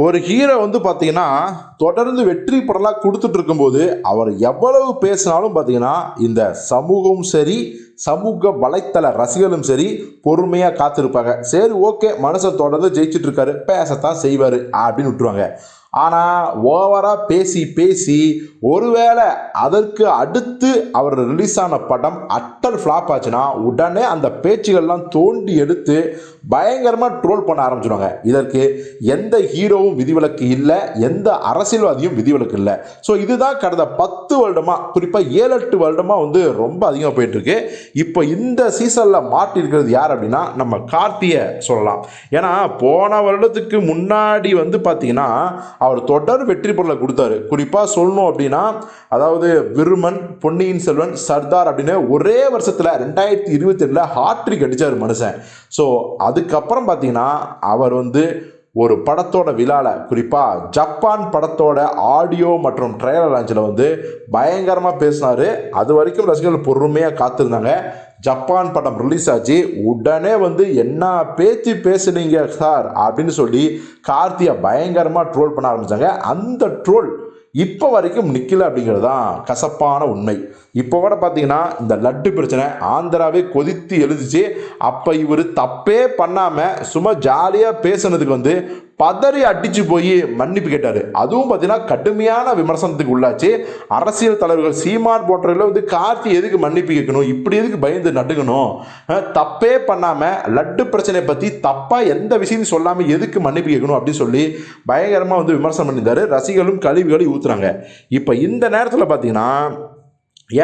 ஒரு ஹீரோ வந்து பார்த்தீங்கன்னா தொடர்ந்து வெற்றி படலாம் கொடுத்துட்டு இருக்கும்போது அவர் எவ்வளவு பேசினாலும் பார்த்தீங்கன்னா இந்த சமூகம் சரி, சமூக வலைத்தள ரசிகர்களும் சரி பொறுமையாக காத்திருப்பாங்க. சரி, ஓகே, மனுஷன் தொடர்ந்து ஜெயிச்சுட்டு இருக்காரு, பேசத்தான் செய்வார் அப்படின்னு விட்டுருவாங்க. ஆனால் ஓவராக பேசி பேசி ஒருவேளை அதற்கு அடுத்து அவர் ரிலீஸ் ஆன படம் அட்டல் ஃப்ளாப் ஆச்சுன்னா உடனே அந்த பேச்சுகள்லாம் தோண்டி எடுத்து பயங்கரமாக ட்ரோல் பண்ண ஆரம்பிச்சிடுவாங்க. இதற்கு எந்த ஹீரோவும் விதிவிலக்கு இல்லை, எந்த அரசியல்வாதியும் விதிவிலக்கு இல்லை. ஸோ இதுதான் கடந்த 10 வருடமாக, குறிப்பாக 7-8 வருடமாக வந்து ரொம்ப அதிகமாக போயிட்டுருக்கு. இப்போ இந்த சீசனில் மாட்டிருக்கிறது யார் அப்படின்னா நம்ம கார்த்தியை சொல்லலாம். ஏன்னா போன வருடத்துக்கு முன்னாடி வந்து பார்த்தீங்கன்னா அவர் தொடர் வெற்றி பொருளை கொடுத்தாரு. குறிப்பாக சொல்லணும் அப்படின்னா, அதாவது விருமன், பொன்னியின் செல்வன், சர்தார் அப்படின்னு ஒரே வருஷத்தில் 2022 ஹாட்ரிக் அடித்தார் மனுஷன். ஸோ அதுக்கப்புறம் பார்த்தீங்கன்னா அவர் வந்து ஒரு படத்தோட விழாவில், குறிப்பாக ஜப்பான் படத்தோட ஆடியோ மற்றும் ட்ரைலர் லான்ச்சில் வந்து பயங்கரமாக பேசினார். அது வரைக்கும் ரசிகர்கள் பொறுமையாக காத்திருந்தாங்க. ஜப்பான் படம் ரிலீஸ் ஆச்சு, உடனே வந்து என்ன பேச்சு பேசுனீங்க சார் அப்படின்னு சொல்லி கார்த்தியை பயங்கரமாக ட்ரோல் பண்ண ஆரம்பித்தாங்க. அந்த ட்ரோல் இப்போ வரைக்கும் நிற்கல அப்படிங்கிறது தான் கசப்பான உண்மை. இப்போ கூட பார்த்தீங்கன்னா இந்த லட்டு பிரச்சனை ஆந்திராவே கொதித்து எழுதிச்சு. அப்போ இவர் தப்பே பண்ணாமல் சும்மா ஜாலியாக பேசுனதுக்கு வந்து பதறி அடித்து போய் மன்னிப்பு கேட்டார். அதுவும் பார்த்தீங்கன்னா கடுமையான விமர்சனத்துக்கு உள்ளாச்சு. அரசியல் தலைவர்கள் சீமான் போன்றவர்கள் வந்து கார்த்தி எதுக்கு மன்னிப்பு கேட்கணும், இப்படி எதுக்கு பயந்து நடுங்கணும், தப்பே பண்ணாமல் லட்டு பிரச்சனையை பற்றி தப்பாக எந்த விஷயத்தையும் சொல்லாமல் எதுக்கு மன்னிப்பு கேட்கணும் அப்படின்னு சொல்லி பயங்கரமாக வந்து விமர்சனம் பண்ணியிருந்தார். ரசிகர்களும் கழிவுகளை ஊற்றுறாங்க. இப்போ இந்த நேரத்தில் பார்த்தீங்கன்னா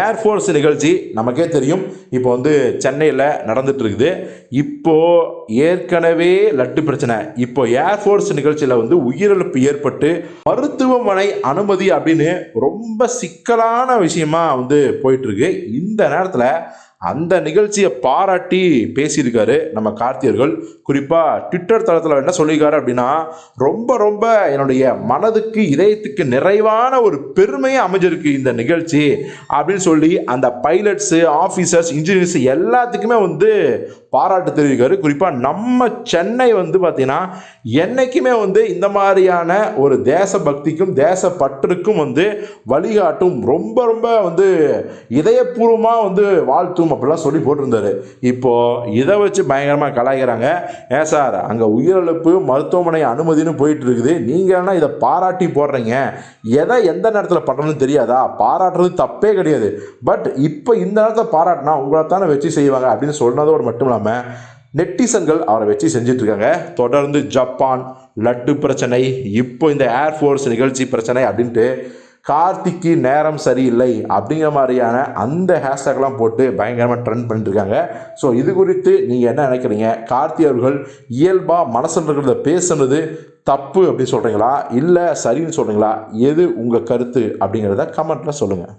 ஏர்ஃபோர்ஸ் நிகழ்ச்சி நமக்கே தெரியும், இப்போ வந்து சென்னையில் நடந்துட்டு இருக்குது. இப்போது ஏற்கனவே லட்டு பிரச்சனை, இப்போ ஏர்ஃபோர்ஸ் நிகழ்ச்சியில் வந்து உயிரிழப்பு ஏற்பட்டு மருத்துவமனை அனுமதி அப்படின்னு ரொம்ப சிக்கலான விஷயமா வந்து போயிட்டுருக்கு. இந்த நேரத்தில் அந்த நிகழ்ச்சியை பாராட்டி பேசியிருக்காரு நம்ம கார்த்தியர்கள். குறிப்பாக ட்விட்டர் தளத்தில் என்ன சொல்லியிருக்காரு அப்படின்னா, ரொம்ப ரொம்ப என்னுடைய மனதுக்கு இதயத்துக்கு நிறைவான ஒரு பெருமையை அமைஞ்சிருக்கு இந்த நிகழ்ச்சி அப்படின்னு சொல்லி அந்த பைலட்ஸு, ஆஃபீஸர்ஸ், இன்ஜினியர்ஸ் எல்லாத்துக்குமே வந்து பாராட்டு தெரிவிக்காரு. குறிப்பாக நம்ம சென்னை வந்து பார்த்திங்கன்னா என்றைக்குமே வந்து இந்த மாதிரியான ஒரு தேசபக்திக்கும் தேசப்பற்றுக்கும் வந்து வழிகாட்டும், ரொம்ப ரொம்ப வந்து இதயபூர்வமாக வந்து வாழ்த்தும் அப்படிலாம் சொல்லி போட்டிருந்தாரு. இப்போது இதை வச்சு பயங்கரமாக கலாய்க்கிறாங்க. ஏன் சார், அங்கே உயிரிழப்பு மருத்துவமனை அனுமதினு போயிட்டு இருக்குது, நீங்கள் என்ன இதை பாராட்டி போடுறீங்க, எதை எந்த நேரத்தில் பண்ணுறதுன்னு தெரியாதா, பாராட்டுறது தப்பே கிடையாது, பட் இப்போ இந்த நேரத்தை பாராட்டினா உங்களை தானே வச்சு செய்வாங்க அப்படின்னு சொன்னதோடு மட்டும் இல்லாமல் நெட்டிசன்கள் அவரை வச்சு செஞ்சிட்ருக்காங்க. தொடர்ந்து ஜப்பான் லட்டு பிரச்சனை, இப்போ இந்த ஏர்ஃபோர்ஸ் நிகழ்ச்சி பிரச்சனை அப்படின்ட்டு கார்த்திக்கு நேரம் சரியில்லை அப்படிங்கிற மாதிரியான அந்த ஹேஷ்டேக்லாம் போட்டு பயங்கரமாக ட்ரெண்ட் பண்ணிட்டுருக்காங்க. ஸோ இது குறித்து நீங்கள் என்ன நினைக்கிறீங்க? கார்த்தி அவர்கள் இயல்பாக மனசில் இருக்கிறத பேசுனது தப்பு அப்படின்னு சொல்கிறீங்களா, இல்லை சரின்னு சொல்கிறீங்களா? எது உங்கள் கருத்து அப்படிங்கிறத கமெண்ட்டில் சொல்லுங்கள்.